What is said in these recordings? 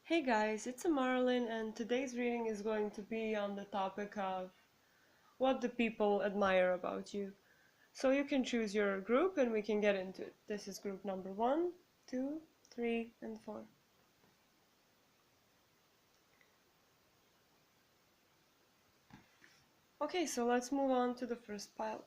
Hey guys, it's Marlin, and today's reading is going to be on the topic of what do people admire about you. So you can choose your group and we can get into it. This is group number 1, 2, 3, and 4. Okay, so let's move on to the first pile.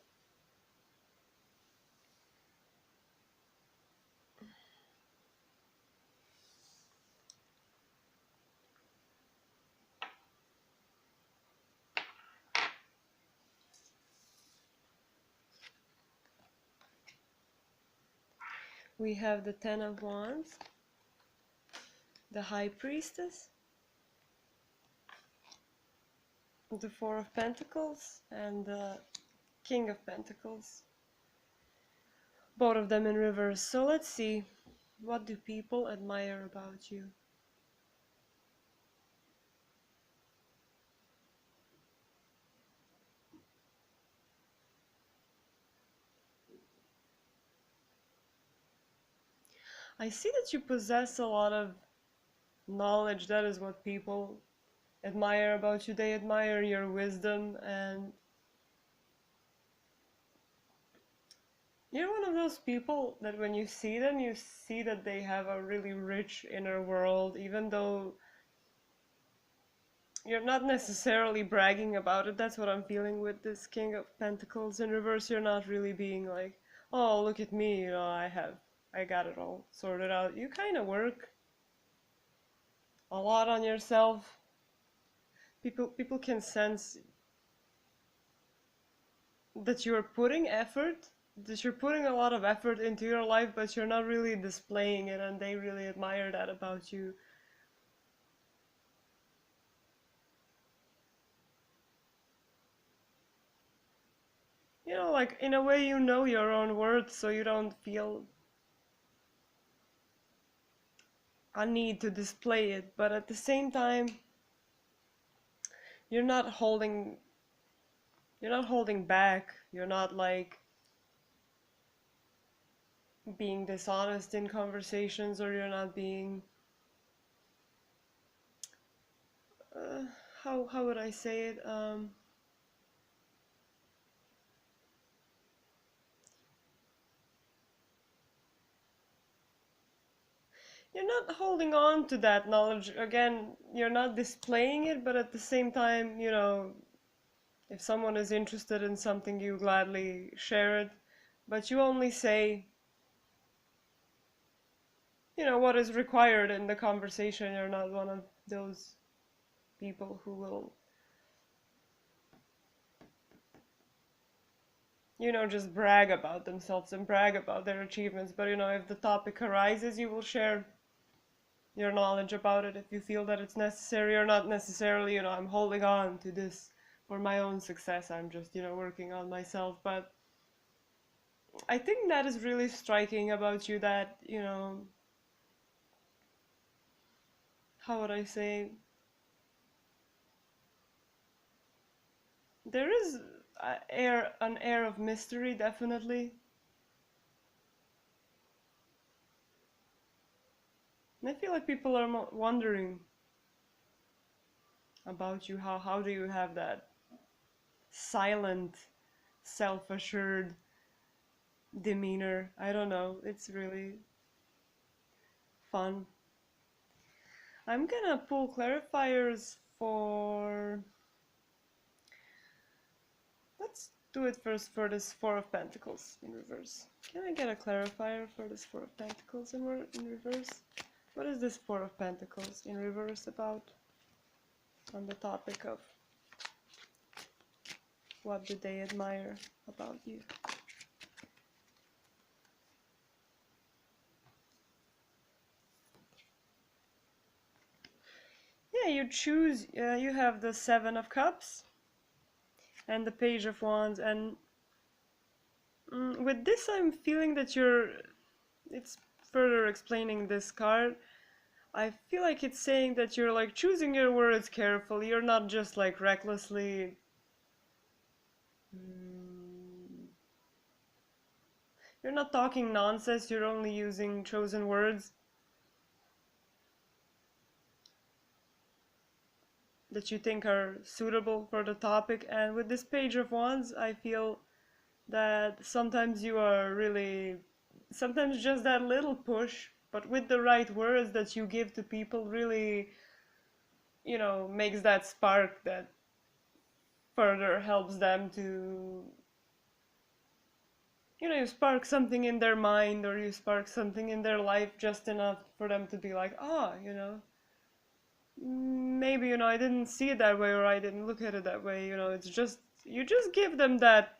We have the Ten of Wands, the High Priestess, the Four of Pentacles, and the King of Pentacles. Both of them in reverse. So let's see, what do people admire about you? I see that you possess a lot of knowledge. That is what people admire about you. They admire your wisdom, and you're one of those people that when you see them, you see that they have a really rich inner world, even though you're not necessarily bragging about it. That's what I'm feeling with this King of Pentacles in reverse. You're not really being like, oh, look at me, I got it all sorted out. You kind of work a lot on yourself. People can sense that you're putting effort, that you're putting a lot of effort into your life, but you're not really displaying it, and they really admire that about you. You know, like, in a way, you know your own worth, so you don't feel a need to display it, but at the same time, you're not holding you're not holding back. You're not like being dishonest in conversations, or you're not being uh, how would I say it? You're not holding on to that knowledge. Again, you're not displaying it, but at the same time, if someone is interested in something, you gladly share it. But you only say, what is required in the conversation. You're not one of those people who will, just brag about themselves and brag about their achievements. But, if the topic arises, you will share your knowledge about it if you feel that it's necessary, or not necessarily, I'm holding on to this for my own success. I'm just, working on myself. But I think that is really striking about you, that, how would I say, there is an air of mystery, definitely. And I feel like people are wondering about you. How do you have that silent, self-assured demeanor? I don't know. It's really fun. I'm gonna pull clarifiers for... Let's do it first for this Four of Pentacles in reverse. Can I get a clarifier for this Four of Pentacles in reverse? What is this Four of Pentacles in reverse about? On the topic of what do they admire about you? Yeah, you choose, you have the Seven of Cups and the Page of Wands, and with this I'm feeling that it's further explaining this card. I feel like it's saying that you're like choosing your words carefully. You're not just like recklessly. You're not talking nonsense. You're only using chosen words. that you think are suitable for the topic. And with this Page of Wands, I feel that sometimes you are really, sometimes just that little push, but with the right words that you give to people really, you know, makes that spark that further helps them to, you know, you spark something in their mind, or you spark something in their life just enough for them to be like, ah, you know, maybe, you know, I didn't see it that way, or I didn't look at it that way, you know, it's just, you just give them that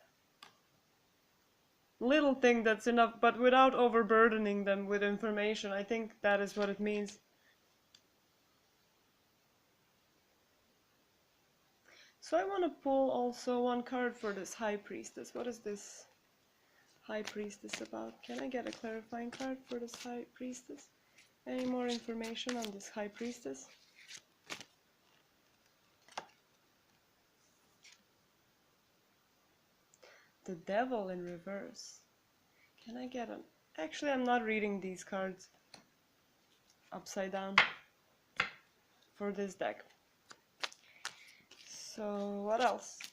little thing that's enough, but without overburdening them with information. I think that is what it means. So I want to pull also one card for this High Priestess. What is this High Priestess about? Can I get a clarifying card for this High Priestess? Any more information on this High Priestess? The Devil in reverse. Can I get an... Actually, I'm not reading these cards upside down for this deck. So, what else? Is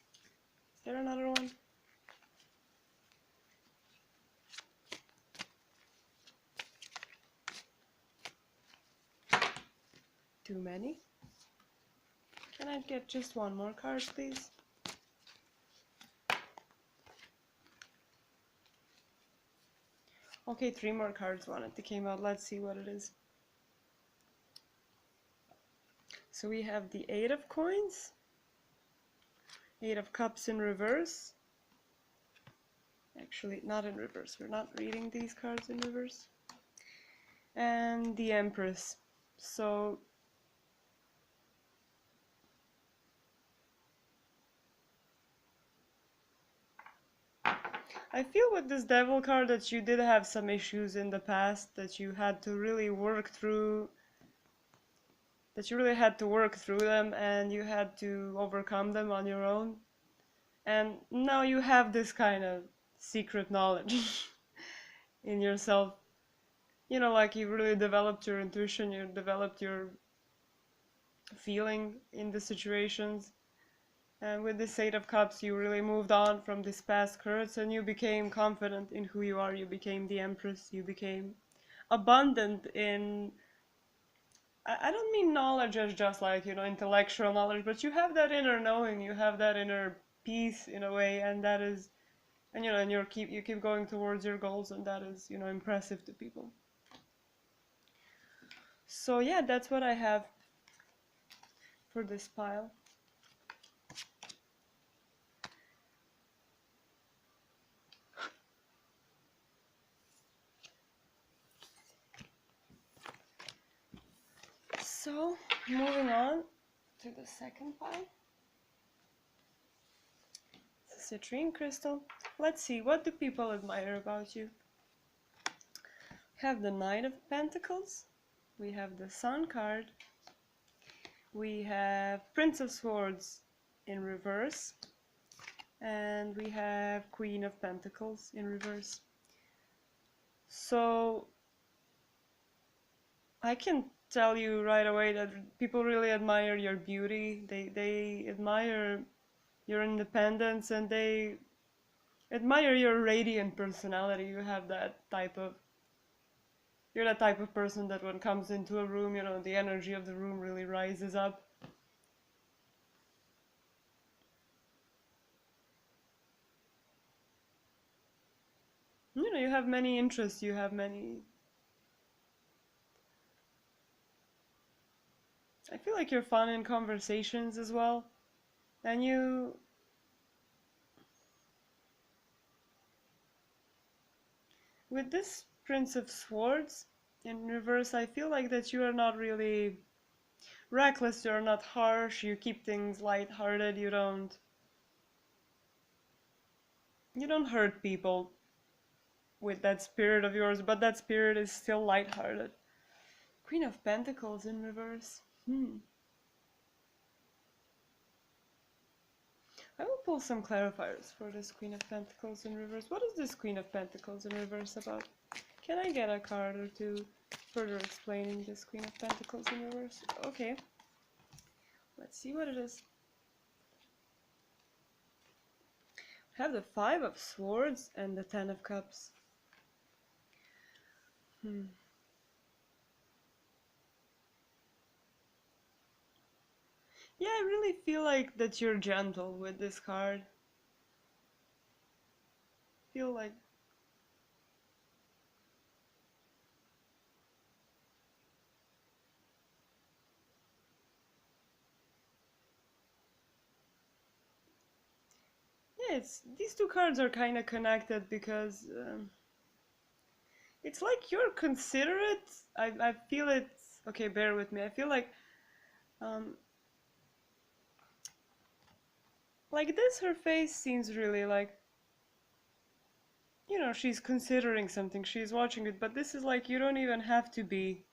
there another one? Too many? Can I get just one more card, please? Okay, 3 more cards wanted to came out. Let's see what it is. So we have the 8 of Coins, 8 of Cups in reverse. Actually, not in reverse. We're not reading these cards in reverse. And the Empress. So I feel with this Devil card that you did have some issues in the past that you had to really work through, them, and you had to overcome them on your own. And now you have this kind of secret knowledge in yourself. You know, like you really developed your intuition, you developed your feeling in the situations. And with this 8 of Cups, you really moved on from this past hurts, and you became confident in who you are. You became the Empress. You became abundant in... I don't mean knowledge as just like, you know, intellectual knowledge, but you have that inner knowing. You have that inner peace in a way, and that is... And, you know, and you keep going towards your goals, and that is, you know, impressive to people. So yeah, that's what I have for this pile. So, moving on to the second pile. It's a citrine crystal. Let's see, what do people admire about you? We have the Knight of Pentacles. We have the Sun card. We have Prince of Swords in reverse. And we have Queen of Pentacles in reverse. So, I can tell you right away that people really admire your beauty. They admire your independence, and they admire your radiant personality. You have that type of... You're that type of person that when comes into a room, you know, the energy of the room really rises up. You know, you have many interests, you have many... I feel like you're fun in conversations as well. And you... With this Prince of Swords in reverse, I feel like that you are not really reckless, you're not harsh, you keep things light-hearted, you don't hurt people with that spirit of yours, but that spirit is still light-hearted. Queen of Pentacles in reverse. I will pull some clarifiers for this Queen of Pentacles in reverse. What is this Queen of Pentacles in reverse about? Can I get a card or two further explaining this Queen of Pentacles in reverse? Okay. Let's see what it is. We have the Five of Swords and the Ten of Cups. Yeah, I really feel like that you're gentle with this card. Feel like yeah, it's these two cards are kind of connected because it's like you're considerate. I feel it. Okay, bear with me. I feel um like this. Her face seems really like, you know, she's considering something. She's watching it, but this is like you don't even have to be.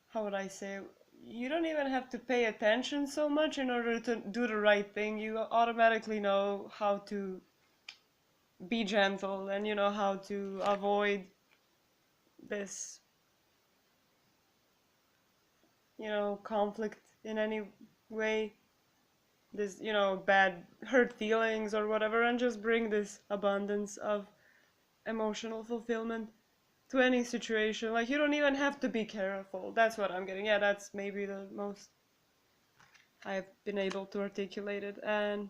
How would I say? You don't even have to pay attention so much in order to do the right thing. You automatically know how to be gentle, and you know how to avoid this, you know, conflict in any way, this, you know, bad hurt feelings or whatever, and just bring this abundance of emotional fulfillment to any situation. Like you don't even have to be careful. That's what I'm getting. Yeah, that's maybe the most I've been able to articulate it. And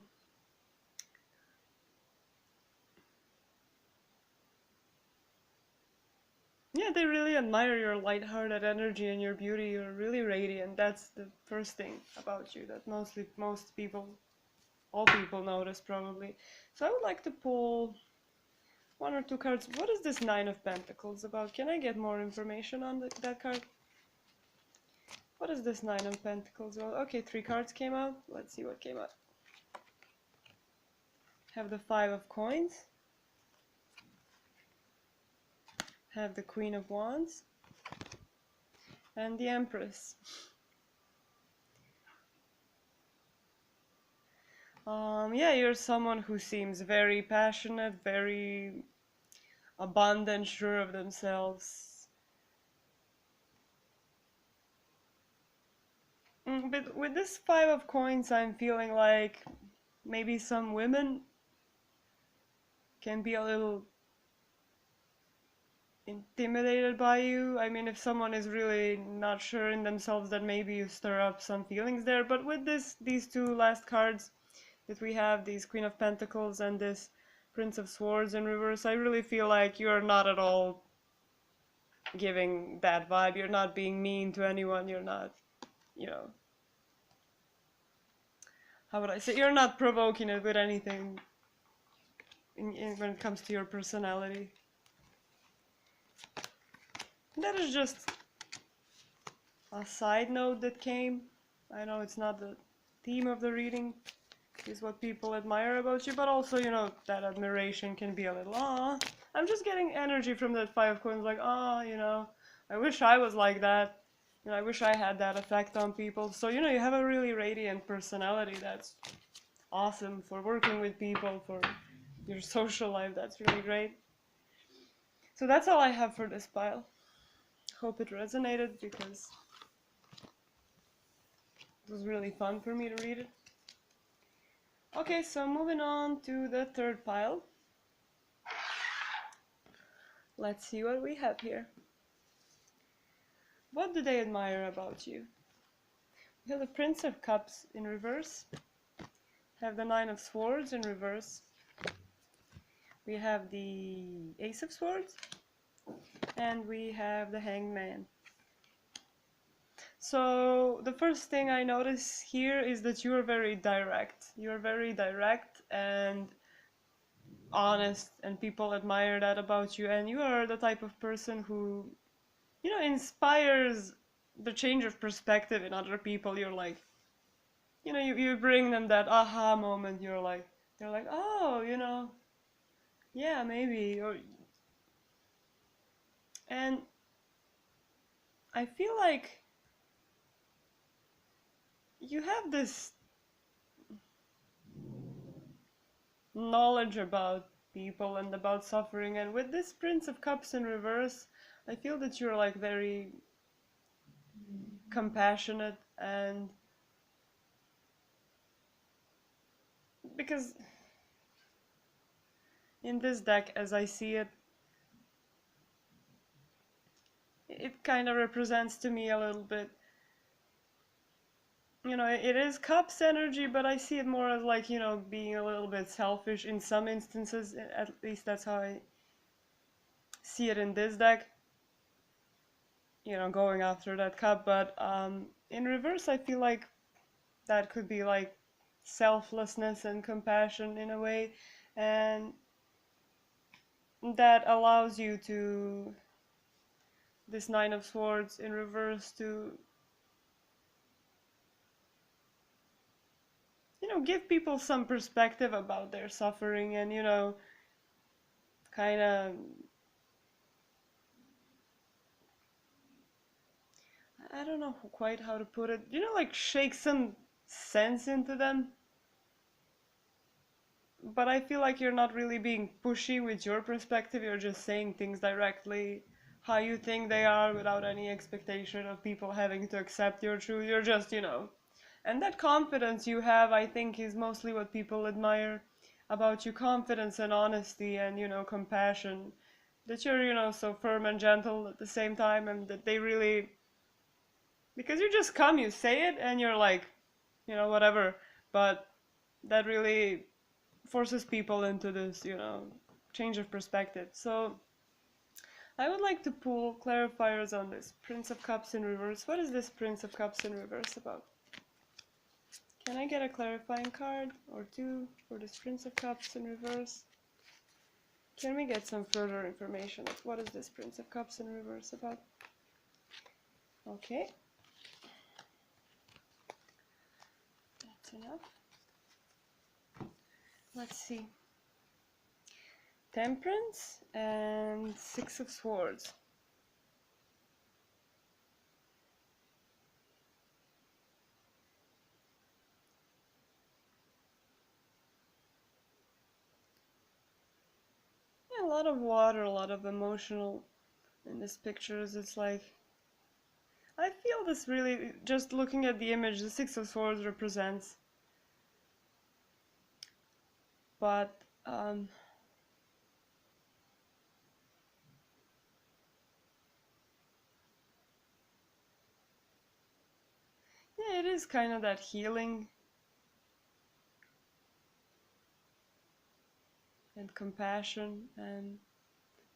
yeah, they really admire your lighthearted energy and your beauty. You're really radiant. That's the first thing about you that most people, all people notice probably. So I would like to pull one or two cards. What is this Nine of Pentacles about? Can I get more information on that card? What is this Nine of Pentacles about? Okay, 3 cards came out. Let's see what came out. Have the Five of Coins. Have the Queen of Wands. And the Empress. Yeah, you're someone who seems very passionate, very abundant, sure of themselves. But with this Five of Coins, I'm feeling like maybe some women can be a little intimidated by you. I mean, if someone is really not sure in themselves, then maybe you stir up some feelings there. But with these two last cards that we have, these Queen of Pentacles and this Prince of Swords in reverse, I really feel like you're not at all giving that vibe. You're not being mean to anyone. You're not, you know, how would I say? You're not provoking it with anything when it comes to your personality. That is just a side note that came. I know it's not the theme of the reading, is what people admire about you, but also, you know, that admiration can be a little, I'm just getting energy from that Five of Coins, like, you know, I wish I was like that. You know, I wish I had that effect on people. So, you know, you have a really radiant personality that's awesome for working with people, for your social life. That's really great. So that's all I have for this pile. Hope it resonated because it was really fun for me to read it. Okay, so moving on to the third pile. Let's see what we have here. What do they admire about you? We have the Prince of Cups in reverse. Have the Nine of Swords in reverse. We have the Ace of Swords. And we have the Hanged Man. So the first thing I notice here is that you are very direct. You're very direct and honest, and people admire that about you. And you are the type of person who, you know, inspires the change of perspective in other people. You're like, you know, you bring them that aha moment. They're like, oh, you know, yeah, maybe. And I feel like you have this knowledge about people and about suffering, and with this Prince of Cups in reverse, I feel that you're like very compassionate, and because in this deck, as I see it, it kind of represents to me a little bit, you know, it is cups energy, but I see it more as like, you know, being a little bit selfish in some instances. At least that's how I see it in this deck, you know, going after that cup. But in reverse, I feel like that could be like selflessness and compassion in a way, and that allows you to, this Nine of Swords in reverse, to, you know, give people some perspective about their suffering, and, you know, kind of, I don't know quite how to put it, you know, like shake some sense into them. But I feel like you're not really being pushy with your perspective, you're just saying things directly how you think they are without any expectation of people having to accept your truth. You're just, you know. And that confidence you have, I think, is mostly what people admire about you. Confidence and honesty and, you know, compassion. That you're, you know, so firm and gentle at the same time, and that they really, because you just come, you say it, and you're like, you know, whatever. But that really forces people into this, you know, change of perspective. So I would like to pull clarifiers on this Prince of Cups in reverse. What is this Prince of Cups in reverse about? Can I get a clarifying card or two for this Prince of Cups in reverse? Can we get some further information? What is this Prince of Cups in reverse about? Okay. That's enough. Let's see. Temperance and Six of Swords. Yeah, a lot of water, a lot of emotional in this pictures. It's like, I feel this really, just looking at the image, the Six of Swords represents. But yeah, it is kind of that healing and compassion. And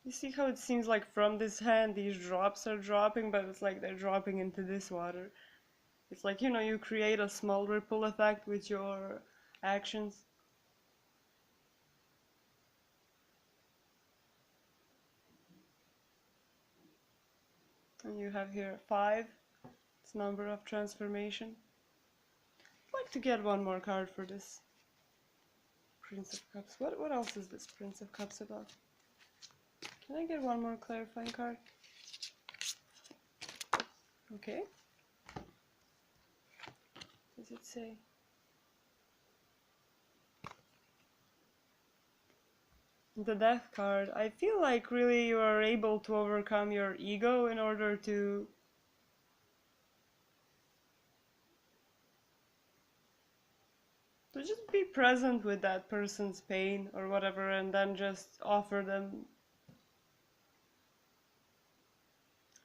you see how it seems like from this hand these drops are dropping, but it's like they're dropping into this water. It's like, you know, you create a small ripple effect with your actions. And you have here 5. It's number of transformation. I'd like to get one more card for this Prince of Cups. What else is this Prince of Cups about? Can I get one more clarifying card? Okay. Does it say? The Death card. I feel like really you are able to overcome your ego in order to just be present with that person's pain or whatever, and then just offer them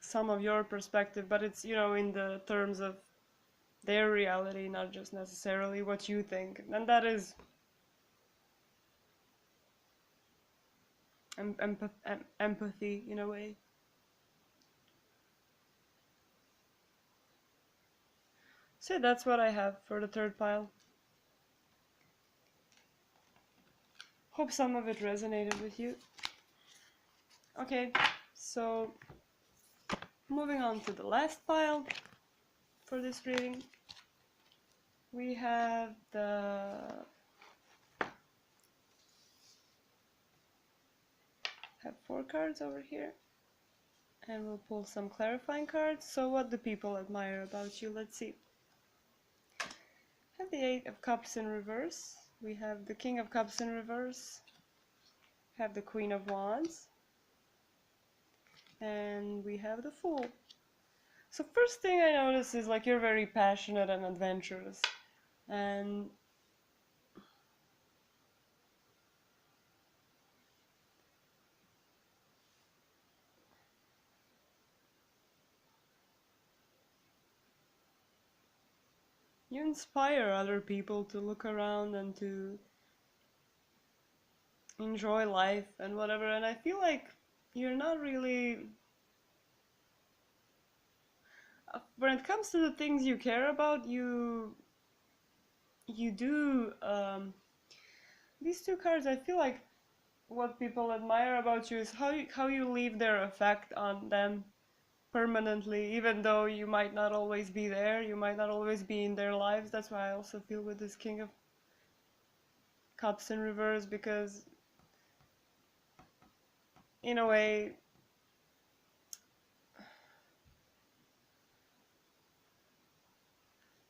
some of your perspective, but it's, you know, in the terms of their reality, not just necessarily what you think. And that is empathy in a way. So that's what I have for the third pile. Hope some of it resonated with you. Okay, so moving on to the last pile for this reading, we have have 4 cards over here, and we'll pull some clarifying cards. So what do people admire about you? Let's see. Have the 8 of Cups in reverse. We have the King of Cups in reverse. Have the Queen of Wands. And we have the Fool. So first thing I notice is like you're very passionate and adventurous, and you inspire other people to look around and to enjoy life and whatever. And I feel like you're not really, when it comes to the things you care about, you do, these two cards, I feel like what people admire about you is how you leave their effect on them permanently, even though you might not always be there, you might not always be in their lives. That's why I also feel with this King of Cups in reverse, because in a way,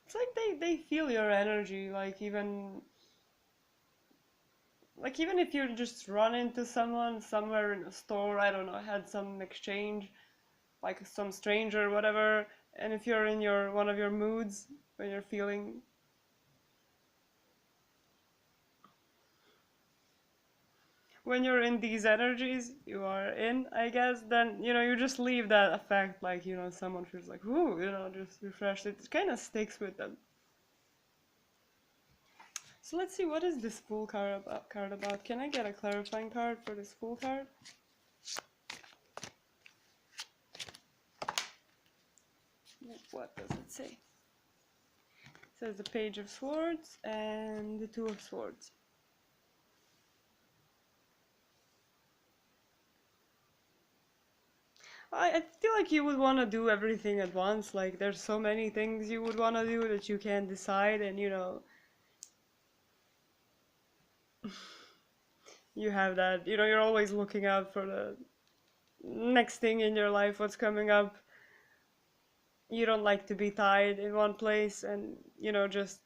it's like they feel your energy, like even if you just run into someone somewhere in a store, I don't know, had some exchange, like some stranger, whatever, and if you're in your one of your moods when you're feeling, when you're in these energies you are in, I guess, then you just leave that effect, like someone feels like, ooh, just refreshed. It kind of sticks with them. So let's see, what is this Fool card about? Can I get a clarifying card for this Fool card? What does it say? It says the Page of Swords and the Two of Swords. I feel like you would want to do everything at once. Like, there's so many things you would want to do that you can't decide, and you have that, you're always looking out for the next thing in your life, what's coming up. You don't like to be tied in one place, and just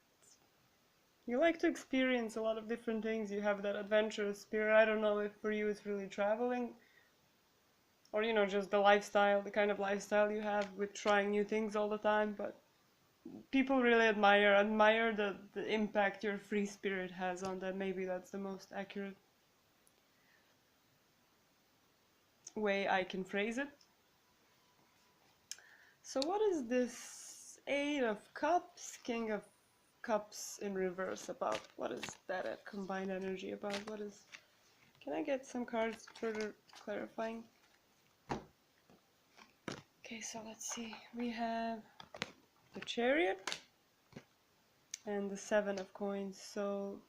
you like to experience a lot of different things. You have that adventurous spirit. I don't know if for you it's really traveling, or just the lifestyle, the kind of lifestyle you have with trying new things all the time, but people really admire the impact your free spirit has on them. Maybe that's the most accurate way I can phrase it. So what is this Eight of Cups, King of Cups in reverse about? What is that combined energy about? Can I get some cards further clarifying? Okay, so let's see. We have the Chariot and the Seven of Coins. So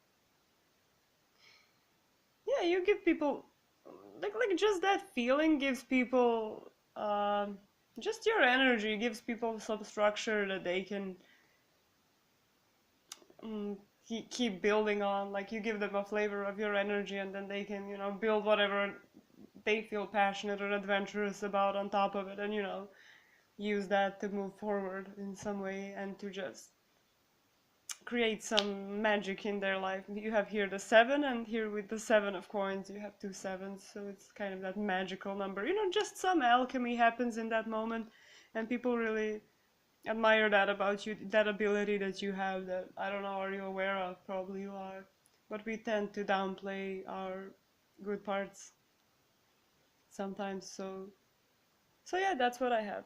yeah, you give people like just that feeling gives people just your energy gives people some structure that they can mm, keep building on. Like, you give them a flavor of your energy, and then they can build whatever they feel passionate or adventurous about on top of it, and use that to move forward in some way and to just create some magic in their life. You have here the 7, and here with the 7 of coins you have 2 sevens, so it's kind of that magical number. Just some alchemy happens in that moment, and people really admire that about you, that ability that you have, that, I don't know, are you aware of? Probably you are, but we tend to downplay our good parts sometimes. So yeah, that's what I have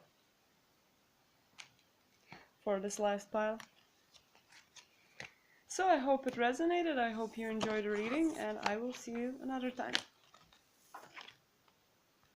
for this last pile. So I hope it resonated, I hope you enjoyed the reading, and I will see you another time.